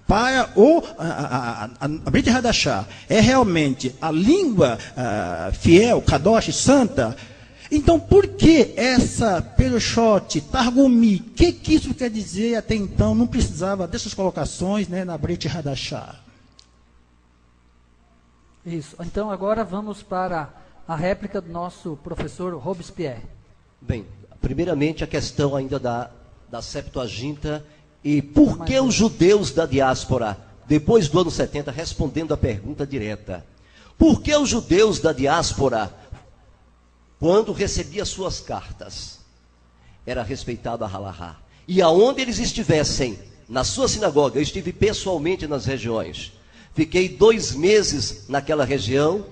para a Brit Hadashah é realmente a língua fiel, Kadosh, santa, então por que essa Perushot, Targumi, o que isso quer dizer até então? Não precisava dessas colocações, né, na Brit Hadashah. Isso. Então agora vamos para a réplica do nosso professor Robespierre. Bem, primeiramente a questão ainda da Septuaginta e por que os judeus da diáspora, depois do ano 70, respondendo a pergunta direta, por que os judeus da diáspora, quando recebia suas cartas, era respeitado a halahá, e aonde eles estivessem, na sua sinagoga, eu estive pessoalmente nas regiões, fiquei 2 meses naquela região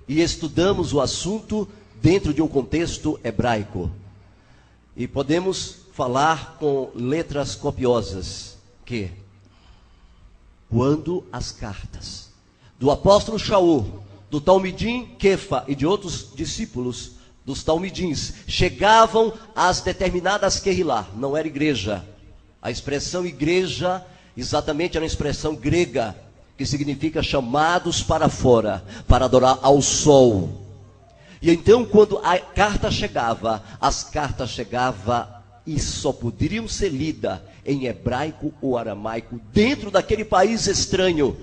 e estudamos o assunto dentro de um contexto hebraico. E podemos falar com letras copiosas que, quando as cartas do apóstolo Shaul, do Talmidim Kefa e de outros discípulos dos Talmidins chegavam às determinadas Kehilá, não era igreja. A expressão igreja exatamente era uma expressão grega, que significa chamados para fora, para adorar ao sol. E então quando a carta chegava, as cartas chegavam e só poderiam ser lidas em hebraico ou aramaico, dentro daquele país estranho.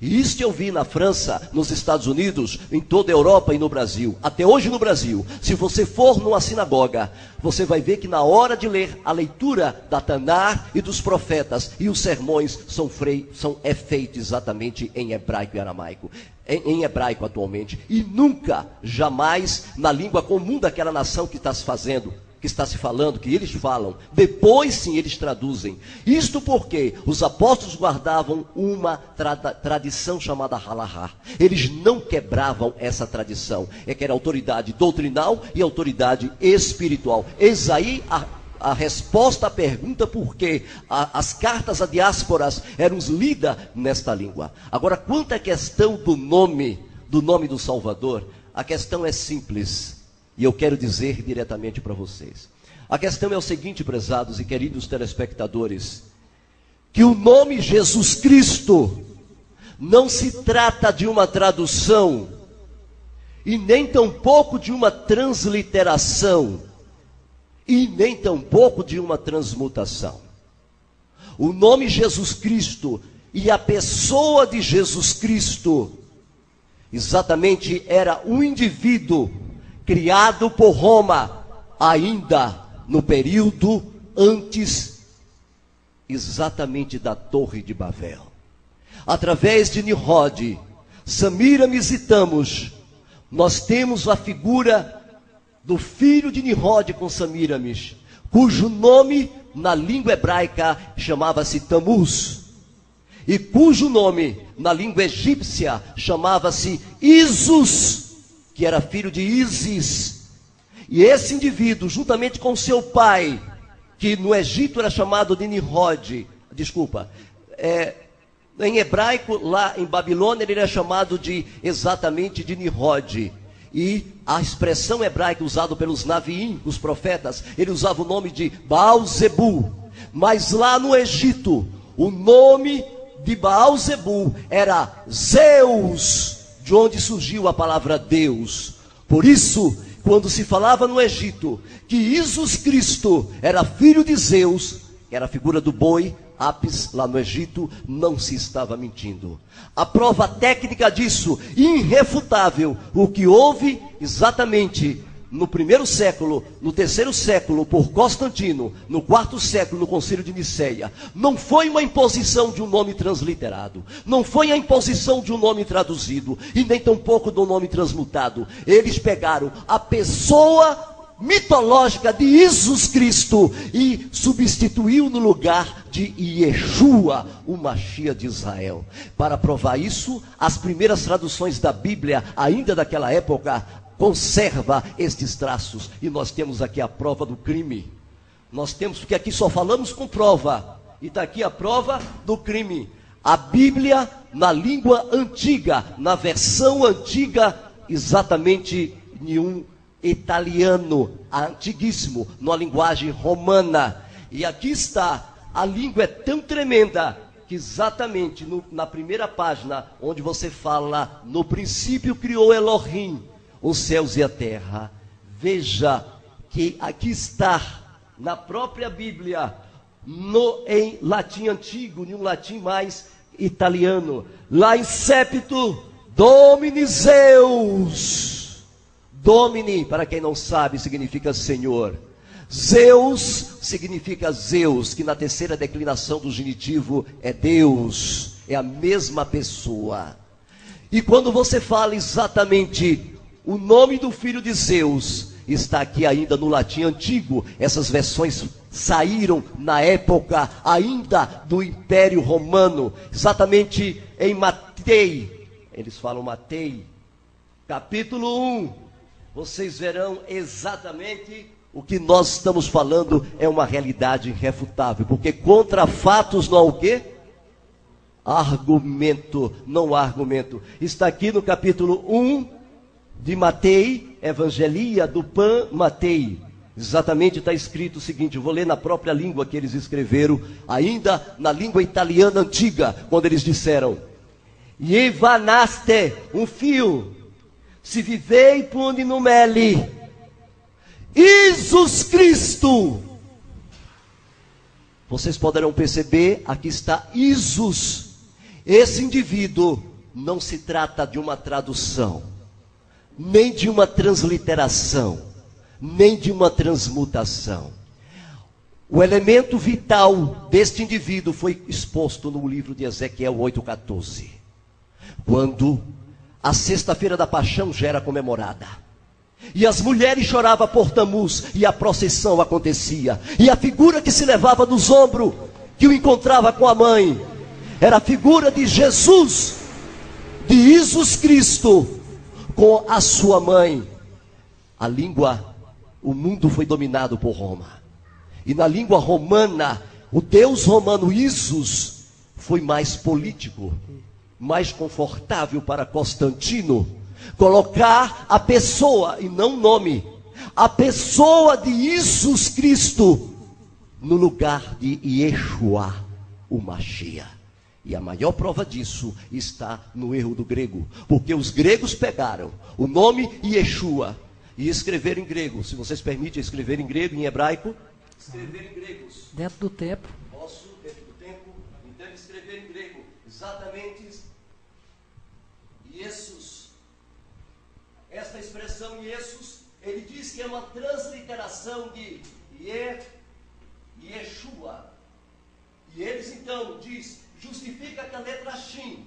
E isso eu vi na França, nos Estados Unidos, em toda a Europa e no Brasil. Até hoje no Brasil, se você for numa sinagoga, você vai ver que na hora de ler a leitura da Tanar e dos profetas e os sermões são feitos exatamente em hebraico e aramaico. Em hebraico atualmente. E nunca, jamais, na língua comum daquela nação que está se fazendo, que está se falando, que eles falam, depois sim eles traduzem. Isto porque os apóstolos guardavam uma tradição chamada halahá. Eles não quebravam essa tradição. É que era autoridade doutrinal e autoridade espiritual. Eis aí a resposta à pergunta por que as cartas a diásporas eram lidas nesta língua. Agora, quanto à questão do nome do Salvador, a questão é simples. E eu quero dizer diretamente para vocês. A questão é o seguinte, prezados e queridos telespectadores, que o nome Jesus Cristo não se trata de uma tradução e nem tampouco de uma transliteração e nem tampouco de uma transmutação. O nome Jesus Cristo e a pessoa de Jesus Cristo exatamente era um indivíduo criado por Roma, ainda no período antes exatamente da Torre de Babel. Através de Nimrod, Samiramis e Tamus, nós temos a figura do filho de Nimrod com Samiramis, cujo nome na língua hebraica chamava-se Tamuz, e cujo nome na língua egípcia chamava-se Isus, que era filho de Isis. E esse indivíduo, juntamente com seu pai, que no Egito era chamado de Nimrod, em hebraico, lá em Babilônia, ele era chamado exatamente de Nimrod. E a expressão hebraica usada pelos Naviim, os profetas, ele usava o nome de Baal-Zebu. Mas lá no Egito, o nome de Baal-Zebu era Zeus, de onde surgiu a palavra Deus. Por isso, quando se falava no Egito que Jesus Cristo era filho de Zeus, que era a figura do boi, Apis, lá no Egito, não se estava mentindo. A prova técnica disso, irrefutável, o que houve exatamente no 1º século, no 3º século, por Constantino, no 4º século, no Concílio de Niceia, não foi uma imposição de um nome transliterado, não foi a imposição de um nome traduzido, e nem tampouco de um nome transmutado. Eles pegaram a pessoa mitológica de Jesus Cristo e substituiu no lugar de Yeshua, o Mashiach de Israel. Para provar isso, as primeiras traduções da Bíblia, ainda daquela época, conserva estes traços, e nós temos aqui a prova do crime. Nós temos, porque aqui só falamos com prova, e está aqui a prova do crime. A Bíblia na língua antiga, na versão antiga, exatamente em um italiano antiguíssimo, numa linguagem romana. E aqui está, a língua é tão tremenda que exatamente na primeira página, onde você fala, no princípio criou Elohim os céus e a terra, veja que aqui está, na própria Bíblia, em latim antigo, em um latim mais italiano, lá em Septo, Domini Zeus. Domini, para quem não sabe, significa Senhor. Zeus significa Zeus, que na terceira declinação do genitivo é Deus, é a mesma pessoa. E quando você fala exatamente o nome do filho de Zeus, está aqui ainda no latim antigo. Essas versões saíram na época ainda do Império Romano, exatamente em Matei, eles falam Matei, capítulo 1, vocês verão exatamente o que nós estamos falando é uma realidade irrefutável, porque contra fatos não há o quê? Argumento, não há argumento. Está aqui no capítulo 1 de Matei, Evangelia do Pan Matei. Exatamente está escrito o seguinte, eu vou ler na própria língua que eles escreveram, ainda na língua italiana antiga, quando eles disseram: Ievanaste, um fio, se vivei pundi numeli, Jesus Cristo. Vocês poderão perceber, aqui está Jesus. Esse indivíduo não se trata de uma tradução, nem de uma transliteração, nem de uma transmutação. O elemento vital deste indivíduo foi exposto no livro de Ezequiel 8,14. Quando a sexta-feira da paixão já era comemorada, e as mulheres choravam por Tamuz, e a procissão acontecia, e a figura que se levava nos ombros, que o encontrava com a mãe, era a figura de Jesus, de Jesus Cristo, com a sua mãe. A língua, o mundo foi dominado por Roma, e na língua romana, o deus romano Isus foi mais político, mais confortável para Constantino colocar a pessoa, e não o nome, a pessoa de Jesus Cristo no lugar de Yeshua, o Mashiach. E a maior prova disso está no erro do grego, porque os gregos pegaram o nome Yeshua e escreveram em grego. Se vocês permitem escrever em grego, em hebraico, escrever em gregos. Dentro do tempo. Posso, dentro do tempo, então escrever em grego. Exatamente, Jesus. Esta expressão Jesus, ele diz que é uma transliteração de Yeshua. E eles então diz, justifica que a letra Shin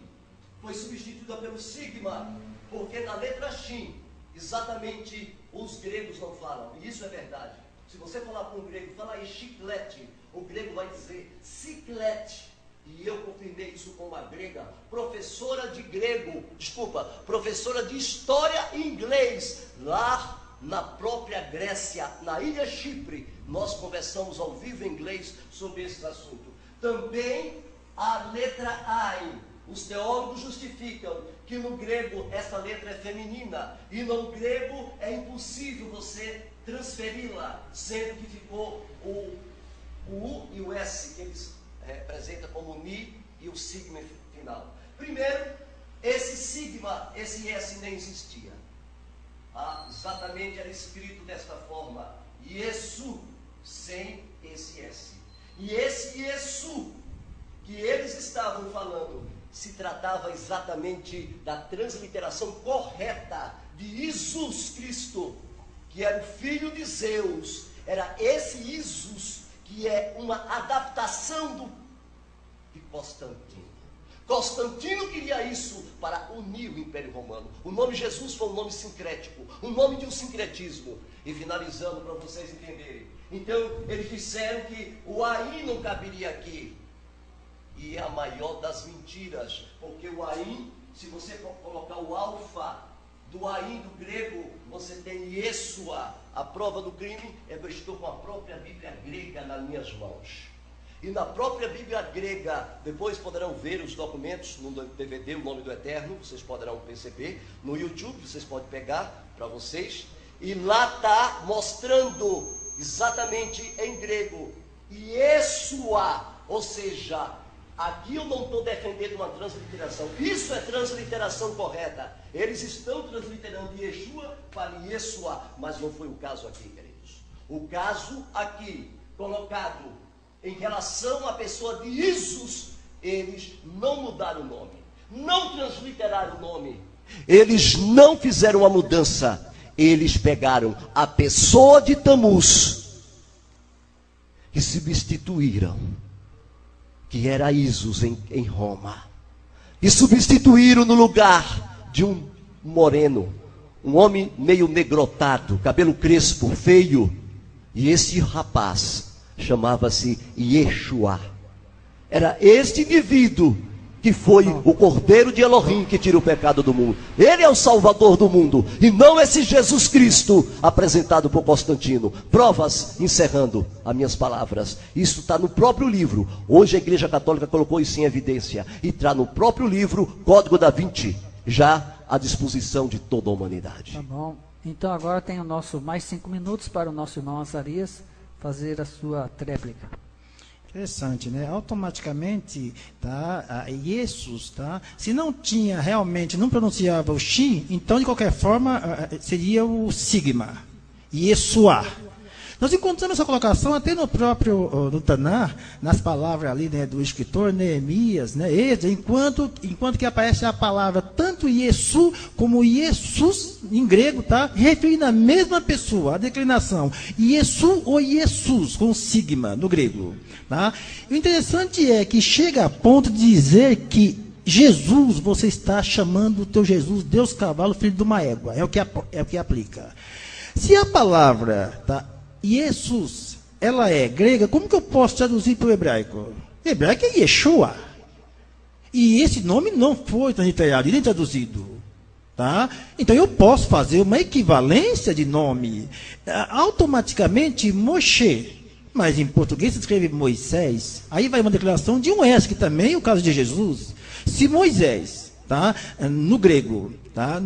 foi substituída pelo Sigma, porque na letra Shin, exatamente os gregos não falam, e isso é verdade. Se você falar com um grego, fala aí chiclete, o grego vai dizer ciclete. E eu confirmei isso com uma grega, professora de história em inglês, lá na própria Grécia, na ilha Chipre. Nós conversamos ao vivo em inglês sobre esse assunto. Também a letra Ain, os teólogos justificam que no grego essa letra é feminina, e no grego é impossível você transferi-la, sendo que ficou o U e o S, que eles representa como Ni e o sigma final. Primeiro, esse sigma, esse S nem existia. Exatamente era escrito desta forma, Yesu, sem esse S. E esse Yesu que eles estavam falando se tratava exatamente da transliteração correta de Jesus Cristo, que era o filho de Zeus. Era esse Jesus que é uma adaptação de Constantino. Constantino queria isso para unir o Império Romano. O nome Jesus foi um nome sincrético, um nome de um sincretismo. E finalizando para vocês entenderem. Então, eles disseram que o Ain não caberia aqui. E é a maior das mentiras, porque o Ain, se você colocar o alfa do Ain do grego, você tem Yeshua. A prova do crime é que eu estou com a própria Bíblia grega nas minhas mãos. E na própria Bíblia grega, depois poderão ver os documentos no DVD, o Nome do Eterno, vocês poderão perceber. No YouTube, vocês podem pegar para vocês. E lá está mostrando exatamente em grego, Yeshua, ou seja, Aqui eu não estou defendendo uma transliteração. Isso é transliteração correta. Eles estão transliterando Yeshua para Yeshua, mas não foi o caso aqui, queridos. O caso aqui, colocado em relação à pessoa de Jesus, eles não mudaram o nome, não transliteraram o nome, eles não fizeram uma mudança, eles pegaram a pessoa de Tamuz e substituíram, que era Isus em Roma, e substituíram no lugar de um moreno, um homem meio negrotado, cabelo crespo, feio, e esse rapaz chamava-se Yeshua. Era este indivíduo que foi o Cordeiro de Elohim que tira o pecado do mundo. Ele é o Salvador do mundo, e não esse Jesus Cristo apresentado por Constantino. Provas, encerrando as minhas palavras. Isso está no próprio livro. Hoje a Igreja Católica colocou isso em evidência. E está no próprio livro, Código da Vinci, já à disposição de toda a humanidade. Tá bom. Então agora tem o nosso mais 5 minutos para o nosso irmão Azarias fazer a sua tréplica. Interessante, né? Automaticamente, tá? Jesus, tá? Se não tinha realmente, não pronunciava o Shin, então de qualquer forma seria o Sigma, Yeshua. Nós encontramos essa colocação até no próprio no Tanar, nas palavras ali, né, do escritor Neemias, né, enquanto que aparece a palavra tanto Yesu como Jesus em grego, tá, referindo a mesma pessoa, a declinação Yesu ou Jesus com sigma no grego, tá? E o interessante é que chega a ponto de dizer que Jesus, você está chamando o teu Jesus, Deus cavalo, filho de uma égua, é o que aplica. Se a palavra, tá, Jesus, ela é grega, como que eu posso traduzir para o hebraico? O hebraico é Yeshua. E esse nome não foi transliterado nem traduzido. Tá? Então eu posso fazer uma equivalência de nome. Automaticamente, Moshe. Mas em português se escreve Moisés. Aí vai uma declaração de um S, que também é o caso de Jesus. Se Moisés, tá, no grego, tá,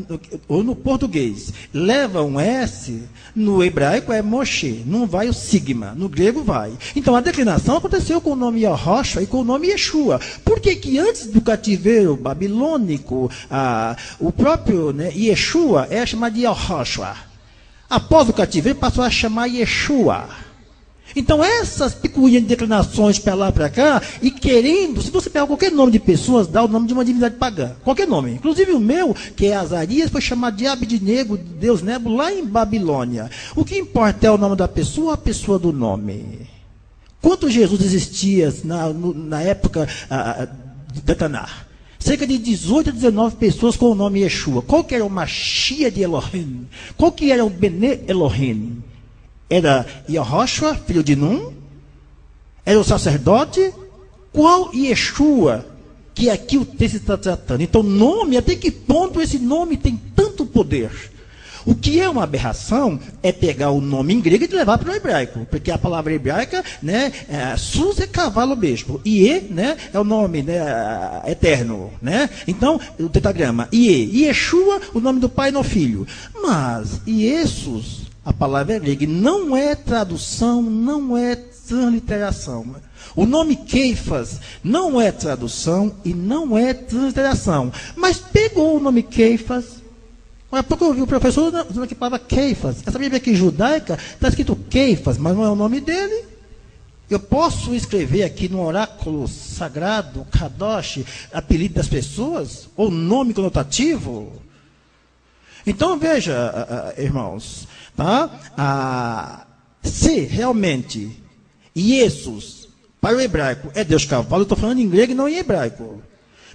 ou no português, leva um S, no hebraico é Moshe, não vai o sigma, no grego vai. Então a declinação aconteceu com o nome Yahoshua e com o nome Yeshua. Por que que antes do cativeiro babilônico, o próprio, né, Yeshua é chamado de Yahoshua? Após o cativeiro passou a chamar Yeshua. Então essas picuinhas de declinações para lá e para cá, e querendo, se você pegar qualquer nome de pessoas, dá o nome de uma divindade pagã, qualquer nome, inclusive o meu, que é Azarias, foi chamado de Abednego, Deus Nebo, lá em Babilônia. O que importa é o nome da pessoa ou a pessoa do nome? Quanto Jesus existia na época da Tanar? Cerca de 18 a 19 pessoas com o nome Yeshua. Qual que era o Mashiach de Elohim? Qual que era o Bene Elohim? Era Yahoshua, filho de Nun? Era o sacerdote? Qual Yeshua que aqui o texto está tratando? Então, nome, até que ponto esse nome tem tanto poder? O que é uma aberração é pegar o nome em grego e levar para o hebraico, porque a palavra hebraica, né, sus é cavalo mesmo, ie, né, é o nome, né, eterno, né? Então, o tetragrama, ie, Yeshua, o nome do pai no filho. Mas Jesus, a palavra é grega, não é tradução, não é transliteração. O nome Keifas não é tradução e não é transliteração. Mas pegou o nome Keifas. Há pouco eu ouvi o professor dizendo que a palavra Keifas. Essa Bíblia aqui judaica está escrito Keifas, mas não é o nome dele. Eu posso escrever aqui no oráculo sagrado, Kadosh, apelido das pessoas? Ou nome conotativo? Então veja, irmãos, tá? Se realmente Jesus, para o hebraico, é Deus cavalo, eu estou falando em grego e não em hebraico.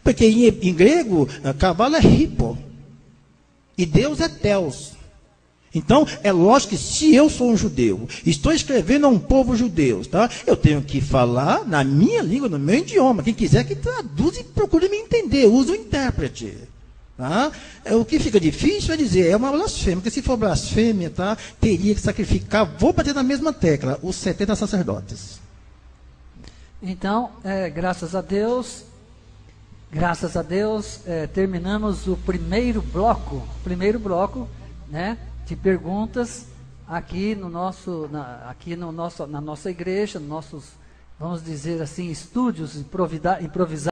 Porque em grego, cavalo é hipo. E Deus é Theos. Então, é lógico que se eu sou um judeu, estou escrevendo a um povo judeu, tá? Eu tenho que falar na minha língua, no meu idioma. Quem quiser que traduza e procure me entender, use o intérprete. Tá? O que fica difícil é dizer, é uma blasfêmia, porque se for blasfêmia, tá, teria que sacrificar, vou bater na mesma tecla, os 70 sacerdotes. Então, graças a Deus, terminamos o primeiro bloco, né, de perguntas aqui na nossa igreja, nos nossos vamos dizer assim, estúdios improvisados